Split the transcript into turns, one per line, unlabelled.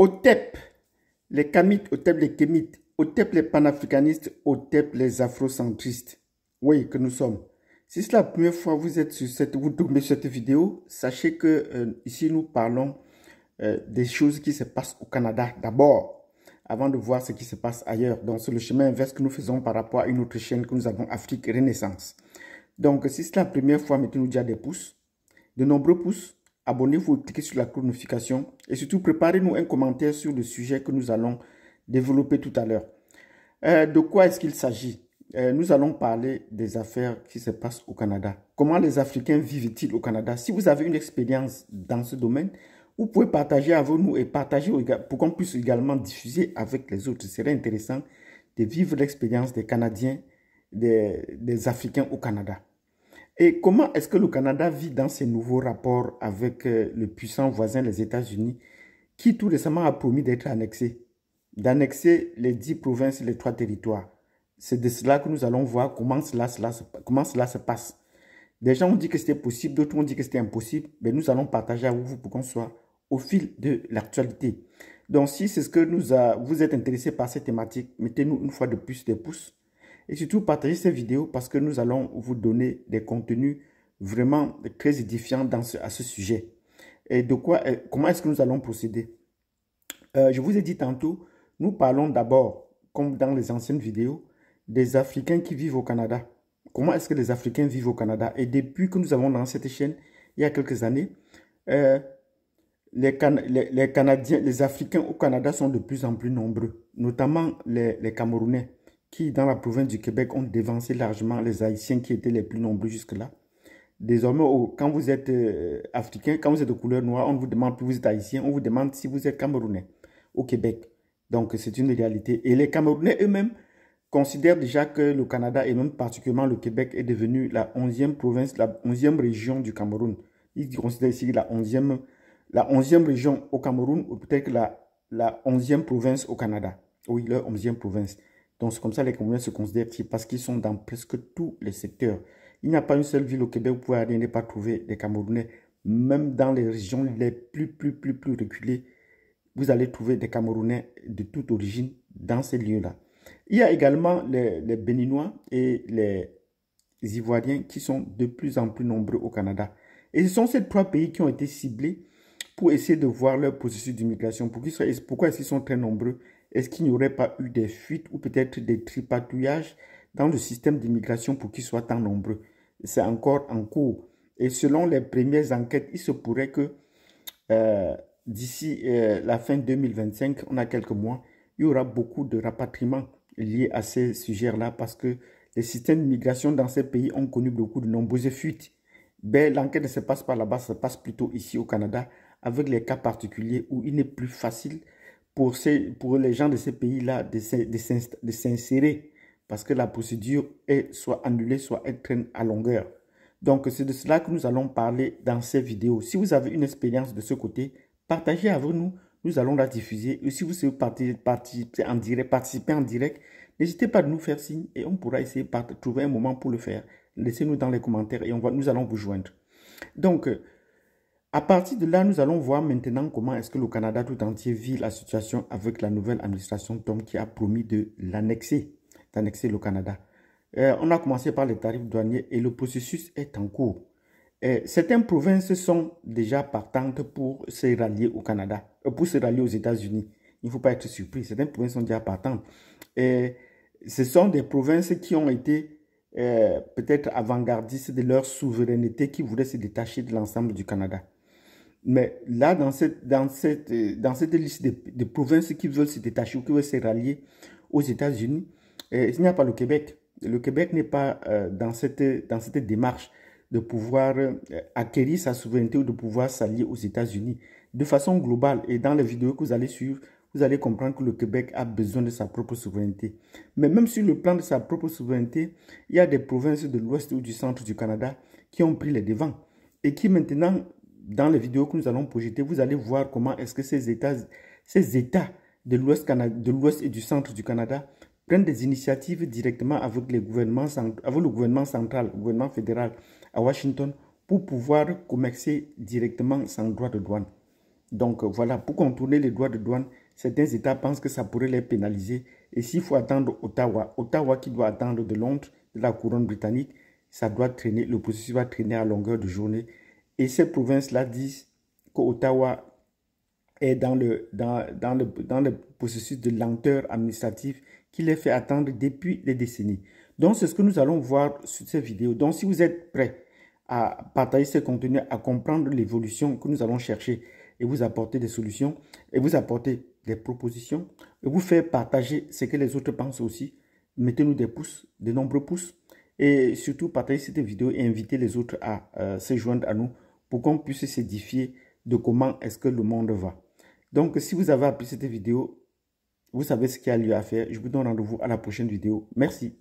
OTEP, les Kamites, OTEP les Kémites, OTEP les panafricanistes, OTEP les afrocentristes. Oui, que nous sommes. Si c'est la première fois que vous tombez sur cette vidéo, sachez que ici nous parlons des choses qui se passent au Canada d'abord, avant de voir ce qui se passe ailleurs. Donc c'est le chemin inverse que nous faisons par rapport à une autre chaîne que nous avons, Afrique Renaissance. Donc si c'est la première fois, mettez-nous déjà des pouces, de nombreux pouces. Abonnez-vous, cliquez sur la cloche de notification et surtout préparez-nous un commentaire sur le sujet que nous allons développer tout à l'heure. De quoi est-ce qu'il s'agit? Nous allons parler des affaires qui se passent au Canada. Comment les Africains vivent-ils au Canada? Si vous avez une expérience dans ce domaine, vous pouvez partager avec nous et partager pour qu'on puisse également diffuser avec les autres. Ce serait intéressant de vivre l'expérience des Canadiens, des Africains au Canada. Et comment est-ce que le Canada vit dans ses nouveaux rapports avec le puissant voisin, les États-Unis, qui tout récemment a promis d'être annexé, d'annexer les 10 provinces et les 3 territoires. C'est de cela que nous allons voir comment cela se passe. Des gens ont dit que c'était possible, d'autres ont dit que c'était impossible, mais nous allons partager avec vous pour qu'on soit au fil de l'actualité. Donc si c'est ce que vous êtes intéressé par cette thématique, mettez-nous une fois de plus des pouces. Et surtout, partagez cette vidéo parce que nous allons vous donner des contenus vraiment très édifiants à ce sujet. Et comment est-ce que nous allons procéder? Je vous ai dit tantôt, nous parlons d'abord, comme dans les anciennes vidéos, des Africains qui vivent au Canada. Comment est-ce que les Africains vivent au Canada? Et depuis que nous avons lancé cette chaîne, il y a quelques années, les Canadiens, les Africains au Canada sont de plus en plus nombreux, notamment les Camerounais, qui dans la province du Québec ont dévancé largement les Haïtiens qui étaient les plus nombreux jusque-là. Désormais, quand vous êtes africain, quand vous êtes de couleur noire, on ne vous demande plus si vous êtes haïtien, on vous demande si vous êtes camerounais au Québec. Donc, c'est une réalité. Et les Camerounais eux-mêmes considèrent déjà que le Canada, et même particulièrement le Québec, est devenu la 11e province, la 11e région du Cameroun. Ils considèrent ici la 11e région au Cameroun, ou peut-être la 11e province au Canada. Oui, la 11e province. Donc, c'est comme ça que les Camerounais se considèrent ici, parce qu'ils sont dans presque tous les secteurs. Il n'y a pas une seule ville au Québec où vous pouvez aller ne pas trouver des Camerounais. Même dans les régions les plus reculées, vous allez trouver des Camerounais de toute origine dans ces lieux-là. Il y a également les Béninois et les Ivoiriens qui sont de plus en plus nombreux au Canada. Et ce sont ces 3 pays qui ont été ciblés pour essayer de voir leur processus d'immigration. Pourquoi est-ce qu'ils sont très nombreux? Est-ce qu'il n'y aurait pas eu des fuites ou peut-être des tripatouillages dans le système d'immigration pour qu'ils soient tant nombreux? C'est encore en cours. Et selon les premières enquêtes, il se pourrait que d'ici la fin 2025, on a quelques mois, il y aura beaucoup de rapatriements liés à ces sujets-là parce que les systèmes d'immigration dans ces pays ont connu beaucoup de nombreuses fuites. Ben, l'enquête ne se passe pas là-bas, ça se passe plutôt ici au Canada avec les cas particuliers où il n'est plus facile pour les gens de ces pays-là de s'insérer parce que la procédure est soit annulée, soit elle traîne à longueur. Donc, c'est de cela que nous allons parler dans ces vidéos. Si vous avez une expérience de ce côté, partagez avec nous. Nous allons la diffuser. Et si vous souhaitez participer en direct, n'hésitez pas à nous faire signe et on pourra essayer de trouver un moment pour le faire. Laissez-nous dans les commentaires et nous allons vous joindre. Donc, à partir de là, nous allons voir maintenant comment est-ce que le Canada tout entier vit la situation avec la nouvelle administration Tom qui a promis d'annexer le Canada. On a commencé par les tarifs douaniers et le processus est en cours. Certaines provinces sont déjà partantes pour se rallier au Canada, pour se rallier aux États-Unis. Il ne faut pas être surpris, certaines provinces sont déjà partantes. Ce sont des provinces qui ont été peut-être avant-gardistes de leur souveraineté, qui voulaient se détacher de l'ensemble du Canada. Mais là, dans cette liste de provinces qui veulent se détacher ou qui veulent se rallier aux États-Unis, il n'y a pas le Québec. Le Québec n'est pas dans cette démarche de pouvoir acquérir sa souveraineté ou de pouvoir s'allier aux États-Unis. De façon globale, et dans les vidéos que vous allez suivre, vous allez comprendre que le Québec a besoin de sa propre souveraineté. Mais même sur le plan de sa propre souveraineté, il y a des provinces de l'ouest ou du centre du Canada qui ont pris les devants et qui maintenant, dans les vidéos que nous allons projeter, vous allez voir comment est-ce que ces États de l'ouest et du centre du Canada prennent des initiatives directement avec le gouvernement central, le gouvernement fédéral à Washington pour pouvoir commercer directement sans droit de douane. Donc voilà, pour contourner les droits de douane, certains États pensent que ça pourrait les pénaliser. Et s'il faut attendre Ottawa, Ottawa qui doit attendre de Londres, de la couronne britannique, ça doit traîner, le processus va traîner à longueur de journée. Et ces provinces-là disent qu'Ottawa est dans le processus de lenteur administrative qui les fait attendre depuis des décennies. Donc, c'est ce que nous allons voir sur ces vidéos. Donc, si vous êtes prêts à partager ces contenus, à comprendre l'évolution que nous allons chercher et vous apporter des solutions et vous apporter des propositions et vous faire partager ce que les autres pensent aussi, mettez-nous des pouces, de nombreux pouces et surtout partagez cette vidéo et invitez les autres à se joindre à nous pour qu'on puisse s'édifier de comment est-ce que le monde va. Donc, si vous avez apprécié cette vidéo, vous savez ce qu'il y a lieu à faire. Je vous donne rendez-vous à la prochaine vidéo. Merci.